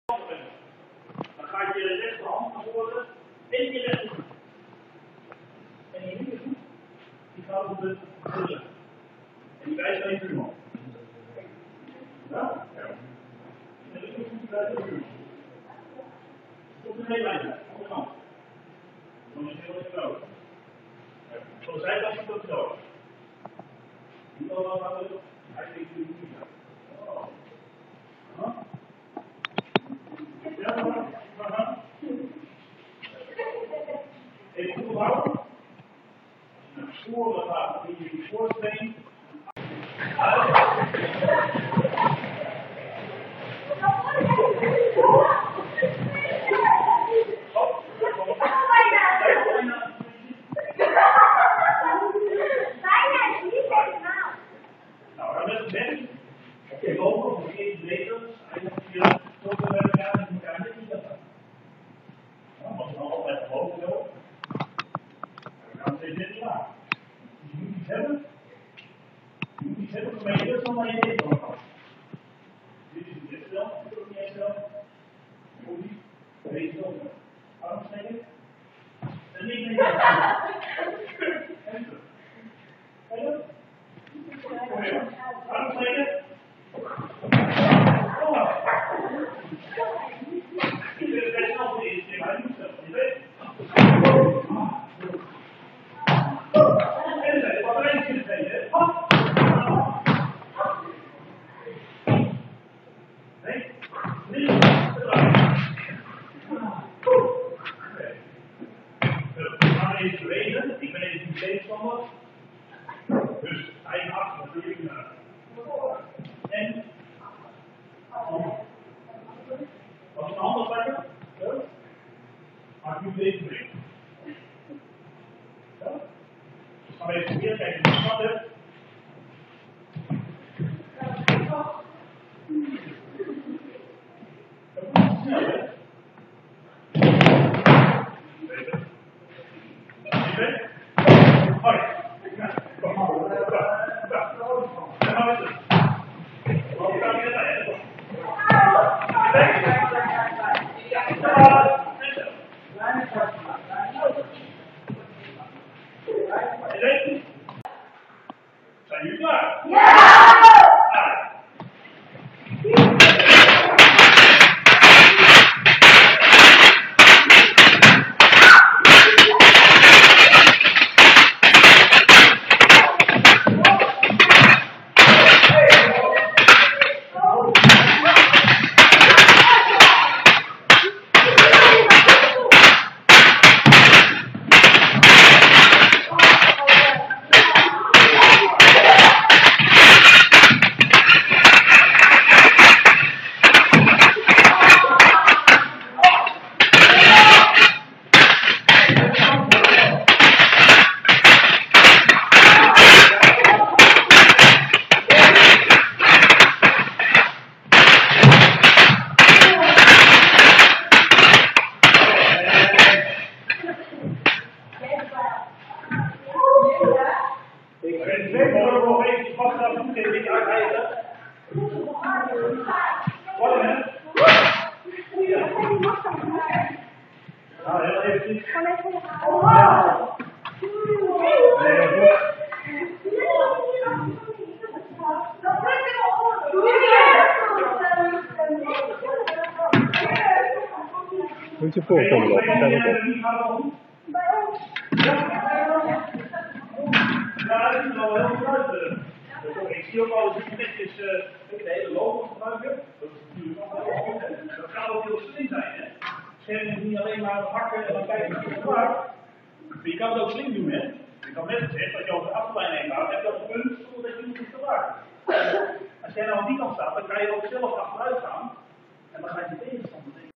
Dan ga je je rechterhand naar voren en je rechtervoet. En je linkervoet, die gaat op de rug. En die wijst naar je buurman. Ja? Ja. En de linkervoet wijst naar de buurman. Op de zijlijn, aan de kant. Dan is het heel erg groot. Van de zijkant is het zo. Niet allemaal aan de hij denkt nu niet. Oh. Huh? Ja, maar. Even goed ophouden. Als je naar sporen gaat, dan je die schoorsteen. Nou, dan is het weg. Op je lopen, op de eerste meter, eigenlijk je zo te werken aan met elkaar niet dat. Want we altijd gelopen zo. Dan gaan we steeds net klaar. Dus je moet iets hebben. Je moet iets hebben waarmee je dat naar je dit kan gaan. Dit is niet dit stel, dit is ook niet eens stel. Je moet niet. Deze ook. Arm steken. En niet meer. En terug. En terug. Kom weer. Arm steken. Je kunt het best snel voor de eerste keer, maar je moet zelf. Je weet. En dan wat er eentje in het been, hè? Nee? Nee? We gaan even bewegen. Ik ben even niet tegenstander. Dus eigen achter, dan doe je naar. En als je een hand opleggen, zo. Maak nu deze beweging. Zo. Dus gaan we even proberen, kijken of je het hebt. Dat moet snel, hè? Beter. Beter. Hoi. Ja, kom maar. Dan gaan we het. Wat kan je erbij, hè? Zijn jullie klaar? Ja! Moet je voorkomen lopen, sta erop. Ja, dat is wel heel goed. Ik zie ook al dat je netjes de hele logo gebruiken. Dat is natuurlijk nog wel goed. Dat gaat ook heel slim zijn, hè? Scherm is niet alleen maar hakken en dan kijken of je het gebruikt. Maar je kan het ook slim doen, hè? Je kan net zeggen dat je over de achterlijn